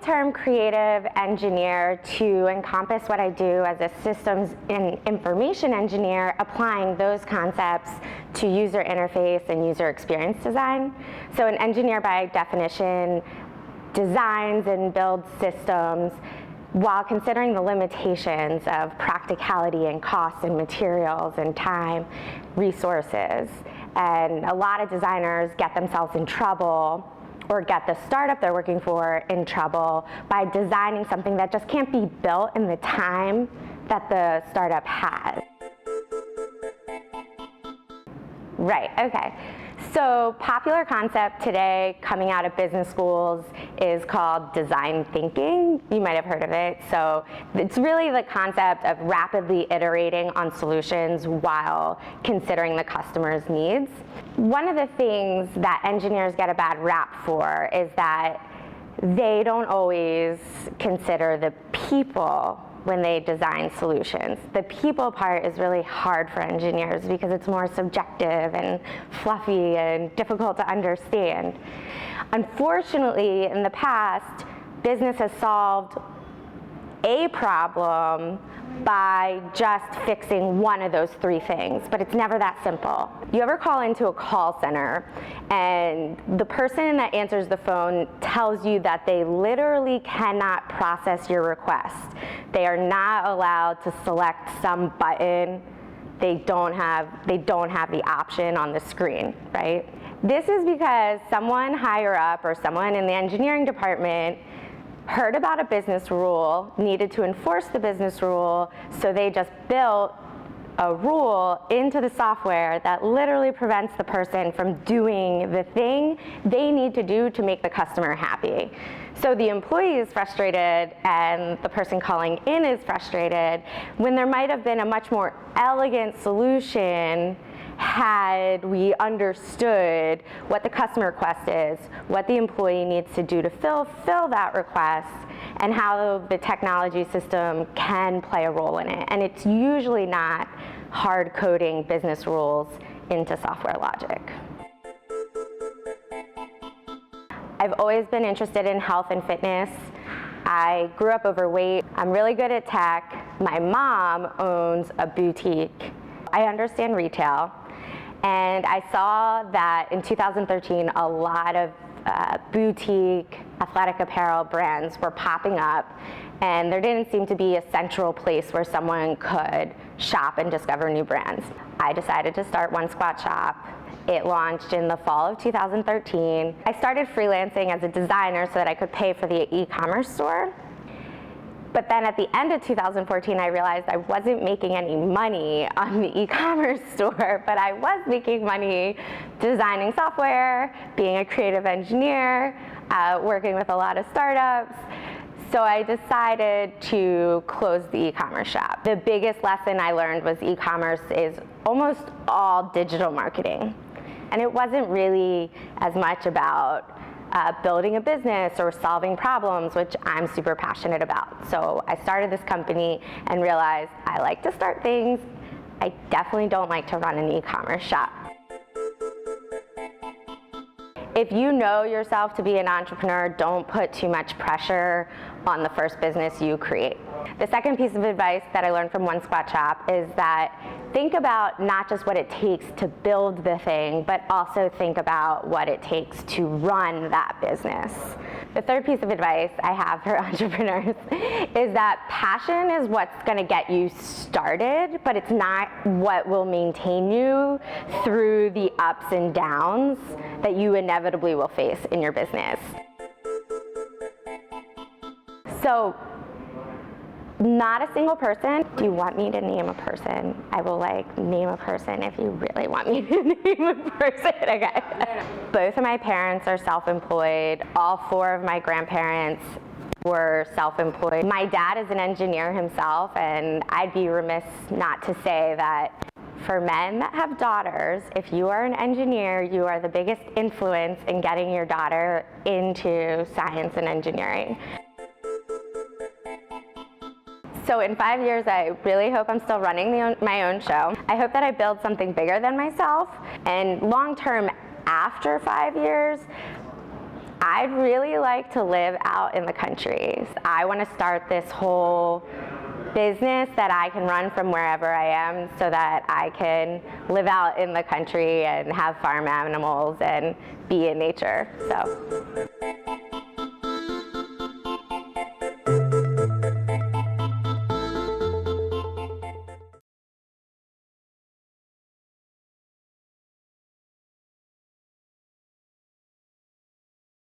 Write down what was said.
term creative engineer to encompass what I do as a systems and information engineer, applying those concepts to user interface and user experience design. So an engineer by definition designs and builds systems while considering the limitations of practicality and cost and materials and time, resources. And a lot of designers get themselves in trouble or get the startup they're working for in trouble by designing something that just can't be built in the time that the startup has. Right, okay. So popular concept today coming out of business schools is called design thinking. You might have heard of it. So it's really the concept of rapidly iterating on solutions while considering the customer's needs. One of the things that engineers get a bad rap for is that they don't always consider the people when they design solutions. The people part is really hard for engineers because it's more subjective and fluffy and difficult to understand. Unfortunately, in the past, business has solved a problem by just fixing one of those three things, but it's never that simple. You ever call into a call center and the person that answers the phone tells you that they literally cannot process your request. They are not allowed to select some button. They don't have the option on the screen, right? This is because someone higher up or someone in the engineering department heard about a business rule, needed to enforce the business rule, so they just built a rule into the software that literally prevents the person from doing the thing they need to do to make the customer happy. So the employee is frustrated and the person calling in is frustrated when there might have been a much more elegant solution had we understood what the customer request is, what the employee needs to do to fill that request, and how the technology system can play a role in it. And it's usually not hard coding business rules into software logic. I've always been interested in health and fitness. I grew up overweight. I'm really good at tech. My mom owns a boutique. I understand retail. And I saw that in 2013, a lot of boutique athletic apparel brands were popping up, and there didn't seem to be a central place where someone could shop and discover new brands. I decided to start One Squat Shop. It launched in the fall of 2013. I started freelancing as a designer so that I could pay for the e-commerce store. But then at the end of 2014, I realized I wasn't making any money on the e-commerce store, but I was making money designing software, being a creative engineer, working with a lot of startups. So I decided to close the e-commerce shop. The biggest lesson I learned was e-commerce is almost all digital marketing. And it wasn't really as much about building a business or solving problems, which I'm super passionate about. So I started this company and realized I like to start things. I definitely don't like to run an e-commerce shop. If you know yourself to be an entrepreneur, don't put too much pressure on the first business you create. The second piece of advice that I learned from One Squat Shop is that think about not just what it takes to build the thing, but also think about what it takes to run that business. The third piece of advice I have for entrepreneurs is that passion is what's going to get you started, but it's not what will maintain you through the ups and downs that you inevitably will face in your business. So, not a single person. Do you want me to name a person? I will name a person if you really want me to name a person. Okay. Both of my parents are self-employed. All four of my grandparents were self-employed. My dad is an engineer himself, and I'd be remiss not to say that for men that have daughters, if you are an engineer, you are the biggest influence in getting your daughter into science and engineering. So in 5 years, I really hope I'm still running my own show. I hope that I build something bigger than myself. And long term, after 5 years, I'd really like to live out in the country. I want to start this whole business that I can run from wherever I am so that I can live out in the country and have farm animals and be in nature. So.